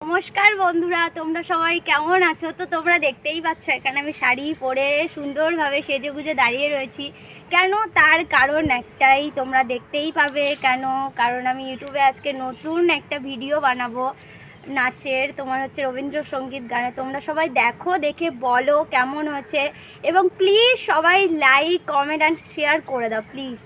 নমস্কার বন্ধুরা, তোমরা সবাই কেমন আছো? তো তোমরা দেখতেই পাচ্ছ এখানে আমি শাড়ি পরে সুন্দরভাবে সেজে গুজে দাঁড়িয়ে রয়েছি। কেন? তার কারণ একটাই, তোমরা দেখতেই পাবে কেন। কারণ আমি ইউটিউবে আজকে নতুন একটা ভিডিও বানাবো নাচের, তোমার হচ্ছে রবীন্দ্রসঙ্গীত গানে। তোমরা সবাই দেখো, দেখে বলো কেমন হচ্ছে, এবং প্লিজ সবাই লাইক কমেন্ট অ্যান্ড শেয়ার করে দাও প্লিজ।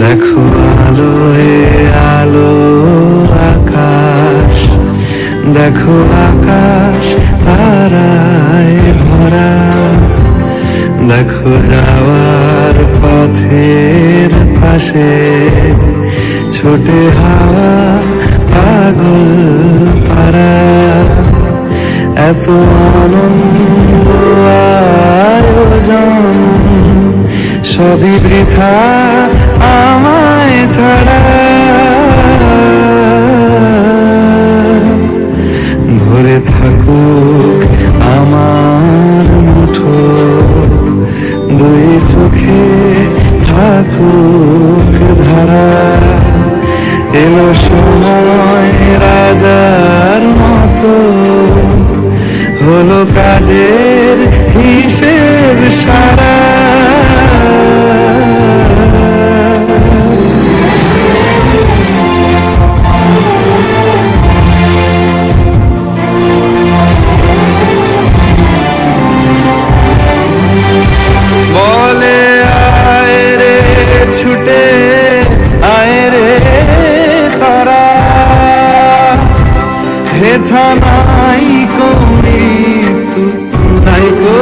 দেখো আলোয় আলো আকাশ, দেখো আকাশ তারায় ভরা, দেখো যাওয়ার পথের পাশে ছোটে হাওয়া পাগল পারা। এত আনন্দ আয়োজন সবই বৃথা আমায় ছাড়া। ভরে থাকুক আমার মুঠো, দুই চোখে থাকুক ধারা। এলো সময় রাজার মতো, হলো কাজের হিসেব সারা। বলে আয় রে ছুটে আয় রে তারা, হেথা নাই কো মৃত্যু নাই কো